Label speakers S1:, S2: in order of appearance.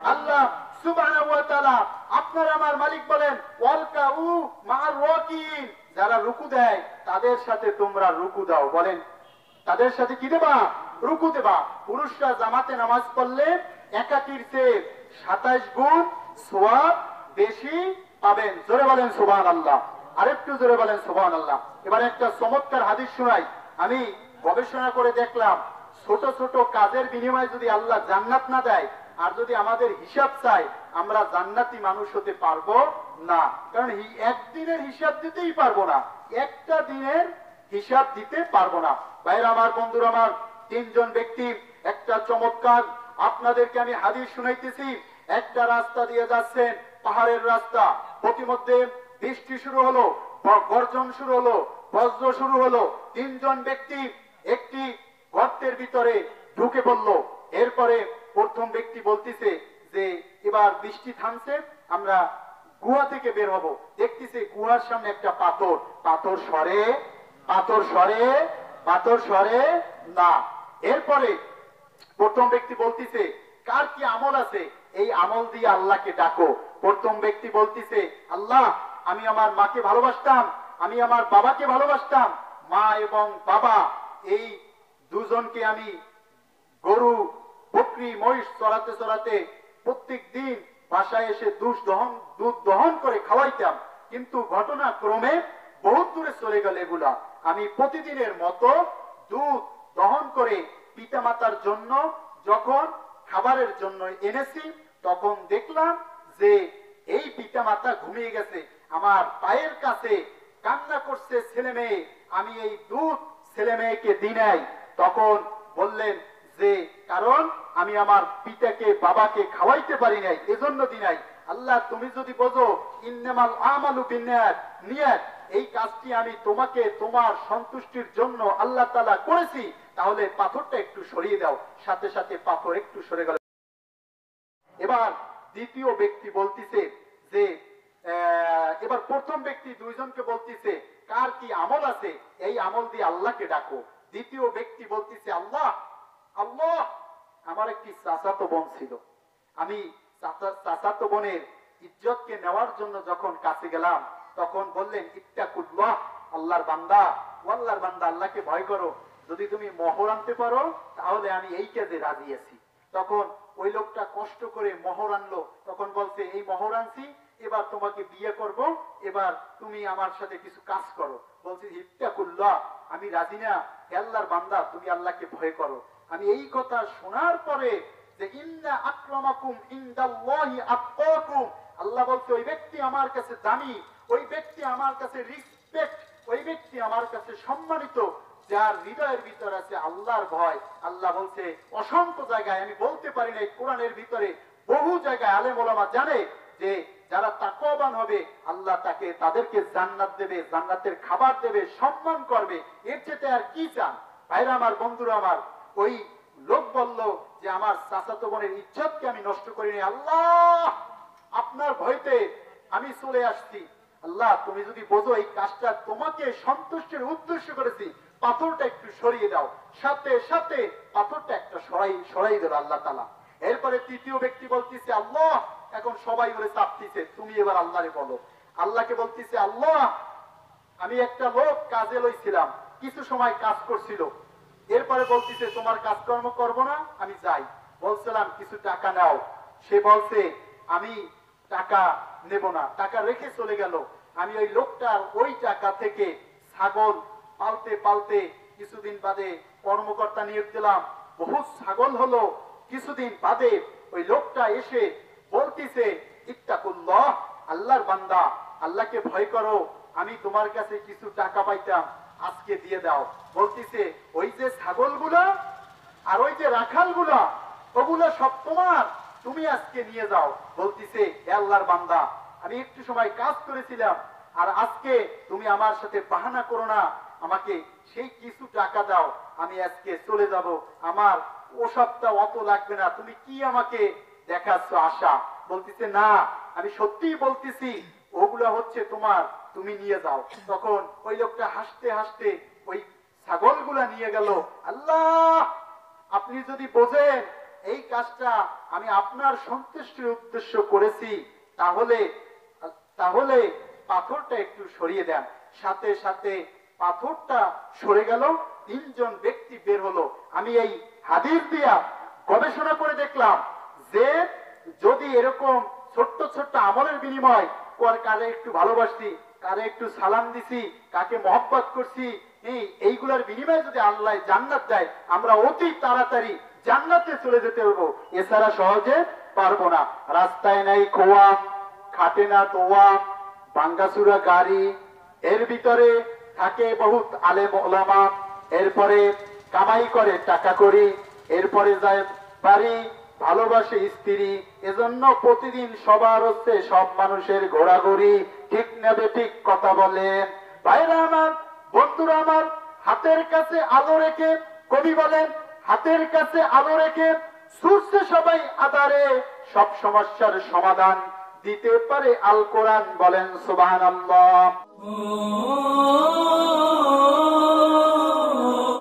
S1: আল্লাহ সুবহানাহু ওয়া তাআলা আপনার আমার মালিক বলেন ওয়ালকাউ মা'আর রাকিন, যারা রুকু দেয় তাদের সাথে তোমরা রুকু দাও। বলেন তাদের সাথে কি দেবা? রুকু দেবা। পুরুষরা জামাতে নামাজ পড়লে একাকির চেয়ে 27 গুণ সওয়াব বেশি পাবেন। জোরে বলেন সুবহানাল্লাহ। আরেকটু জোরে বলেন সুবহানাল্লাহ। এবার একটা চমৎকার হাদিস শোনাই। আমি গবেষণা করে দেখলাম, ছোট ছোট কাজের বিনিময়ে যদি আল্লাহ জান্নাত না দেয়, আর যদি আমাদের হিসাব চাই, আমরা জান্নাতি মানুষ হতে পারবো না। কারণ একদিনের হিসাব দিতেই পারবো না, একটা দিনের হিসাব দিতে পারবো না। ভাইরা আমার, বন্ধুরা আমার, তিনজন ব্যক্তি একটা চমৎকার আপনাদেরকে আমি হাদিস শুনাইতেছি। একটা রাস্তা দিয়ে যাচ্ছেন, পাহাড়ের রাস্তা। প্রতিমধ্যে বৃষ্টি শুরু হলো, গর্জন শুরু হলো, বজ্র শুরু হলো। তিনজন ব্যক্তি একটি গর্তের ভিতরে ঢুকে পড়লো। এরপরে প্রথম ব্যক্তি বলতেছে যে এবার বৃষ্টি থামছে, আমরা গুহা থেকে বের হব। দেখতেছে গুহার সামনে একটা পাথর। পাথর সরে, পাথর সরে, পাথর সরে না। এরপরে প্রথম ব্যক্তি বলতেছে কার কি আমল আছে, এই আমল দিয়ে আল্লাহকে ডাকো। প্রথম ব্যক্তি বলতেছে আল্লাহ, আমি আমার মাকে ভালোবাসতাম, আমি আমার বাবাকে ভালোবাসতাম। মা এবং বাবা এই দুজনকে আমি গরু, বকরি, মহিষ চড়াতে চড়াতে প্রত্যেক দিন বাসায় এসে দুধ দহন করে খাওয়াইতাম। কিন্তু ঘটনাক্রমে বহুত দূরে চলে গেল এগুলা। আমি প্রতিদিনের মতো দুধ দহন করে পিতামাতার জন্য যখন খাবারের জন্য এনেছি, তখন দেখলাম যে এই পিতামাতা ঘুমিয়ে গেছে, আমার পায়ের কাছে কান্না করছে ছেলে মেয়ে। আমি এই দুধ ছেলে মেয়েকে দিই নাই। তখন বললেন যে কারণ আমি আমার পিতাকে, বাবাকে খাওয়াইতে পারি নাই, এজন্য দিই নাই। আল্লাহ, তুমি যদি বোঝো ইন্নামাল আমালু বিন্নিয়াত, নিয়ত, এই কাজটি আমি তোমাকে তোমার সন্তুষ্টির জন্য আল্লাহ তাআলা করেছি, তাহলে পাথরটা একটু সরিয়ে দাও। সাথে সাথে পাথর একটু সরে গেল। এবার দ্বিতীয় ব্যক্তি বলতিছে যে এবার প্রথম ব্যক্তি দুইজনকে বলতিছে কার কি আমল আছে, এই আমল দিয়ে আল্লাহকে ডাকো। দ্বিতীয় ব্যক্তি বলতিছে আল্লাহ, আল্লাহ, আমার একটি চাচাতো বোন ছিল। আমি চাচাতো বোনের ইজ্জতকে নেওয়ার জন্য যখন কাছে গেলাম, তখন বললেন ইত্তাকুল্লাহ, আল্লাহর বান্দা, ও আল্লাহর বান্দা, আল্লাহকে ভয় করো। যদি তুমি মোহর আনতে পারো তাহলে আমি এই কাজে রাজি আছি। তখন ওই লোকটা কষ্ট করে মোহর আনলো। তখন বলছে এই মোহর আনছি, এবার তোমাকে বিয়ে করব, এবার তুমি আমার সাথে কিছু কাজ করো। বলছি ইত্তাকুল্লাহ, আমি রাজি না। আল্লাহর বান্দা, তুমি আল্লাহকে ভয় করো। আমি এই কথা শোনার পরে যে ইন্না আকরামাকুম ইনদাল্লাহি আতকাকুম, আল্লাহ বলছে ওই ব্যক্তি আমার কাছে দামি, ওই ব্যক্তি আমার কাছে রিসপেক্ট, ওই ব্যক্তি আমার কাছে সম্মানিত, যার হৃদয়ের ভিতর আছে আল্লাহর ভয়। আল্লাহ বলছে অসংখ্য জায়গায়, আমি বলতে পারি না, কোরআনের ভিতরে বহু জায়গায় আলেম ওলামা জানে যে যারা তাকওয়াবান হবে আল্লাহ তাদেরকে জান্নাত দেবে, জান্নাতের খাবার দেবে, সম্মান করবে। এর চেয়ে আর কি চান? ভাইরা আমার, বন্ধুরা আমার, ওই লোক বলল যে আমার চাচাতো বোনের ইজ্জতকে আমি নষ্ট করিনি, আল্লাহ আপনার ভয়তে আমি চলে আসছি। আল্লাহ, তুমি যদি বোঝো এই কাজটা তোমাকে সন্তুষ্টির উদ্দেশ্য করেছি, পাথরটা একটু সরিয়ে দাও। সাথে সাথে পাথরটা একটা সরাই দিল আল্লাহ তাআলা। এরপরে তৃতীয় ব্যক্তি বলতেছে আল্লাহ, এখন সবাই ওরে চাপতেছে, তুমি এবার আল্লাহরে বলো। আল্লাহকে বলতেছে আল্লাহ, আমি একটা লোক কাজে লইছিলাম, কিছু সময় কাজ করছিল, এরপরে বলতেছে তোমার কাজকর্ম করবো না, আমি যাই। বলছিলাম কিছু টাকা নাও, সে বলছে আমি টাকা নেব না, টাকা রেখে চলে গেল। আমি ওই লোকটার ওই টাকা থেকে ছাগল পালতে পালতে কিছুদিন বাদে কর্মকর্তা নিয়োগ দিলাম, বহু ছাগল হলো। কিছুদিন বাদে ওই লোকটা এসে বলতিছে ইত্তাকুল্লাহ, আল্লাহর বান্দা, আল্লাহকে ভয় করো, আমি তোমার কাছে কিছু টাকা পাইতাম, আজকে দিয়ে দাও। বলতিছে ওই যে ছাগলগুলা আর ওই যে রাখালগুলা, ওগুলা সব তোমার, তুমি আজকে নিয়ে যাও। বলতিছে আল্লাহর বান্দা, আমি একটু সময় কাজ করেছিলাম, আর আজকে তুমি আমার সাথে বাহানা করো না, আমাকে সেই কিছু টাকা দাও, আমি আজকে চলে যাব, আমার ও সপ্তাহ অত লাগবে না, তুমি কি আমাকে দেখাচ্ছ আশা? বলতিছে না, আমি সত্যিই বলতেছি, ওগুলা হচ্ছে তোমার, তুমি নিয়ে যাও। তখন ওই লোকটা হাসতে হাসতে ওই ছাগলগুলা নিয়ে গেল। আল্লাহ, আপনি যদি বোঝেন এই কাজটা আমি আপনার সন্তুষ্টির উদ্দেশ্য করেছি, তাহলে তাহলে পাথরটা একটু সরিয়ে দেন। সাথে সাথে পাথরটা সরে গেল, তিনজন ব্যক্তি বের হলো। আমি এই হাদিস দিয়া গবেষণা করে দেখলাম যে যদি এরকম ছোট্ট ছোট্ট আমলের বিনিময়, কারে একটু ভালোবাসছি, কারে একটু সালাম দিছি, কাকে মহব্বত করছি, এইগুলার বিনিময়ে যদি আল্লাহ জান্নাত দেয়, আমরা অতি তাড়াতাড়ি জান্নাতে চলে যেতে পারবো, এছাড়া সহজে পারবো না। রাস্তায় নাই খোয়া, খাটে না তোয়া, ভাঙ্গাচুরা গাড়ি, এর ভিতরে থাকে বহুত আলেম ওলামা, এরপরে কামাই করে টাকা করি, এরপরে যায় বাড়ি, ভালোবাসে স্ত্রী, এজন্য প্রতিদিন সবার হচ্ছে সব মানুষের ঘোরাঘুরি। ঠিক নেবে ঠিক কথা বলেন ভাইরা আমার, বন্ধুরা আমার, হাতের কাছে আলো রেখে, কবি বলেন হাতের কাছে আলো রেখে ছুটছে সবাই আধারে, সব সমস্যার সমাধান দিতে পারে আল কোরআন, বলেন সুবহানাল্লাহ।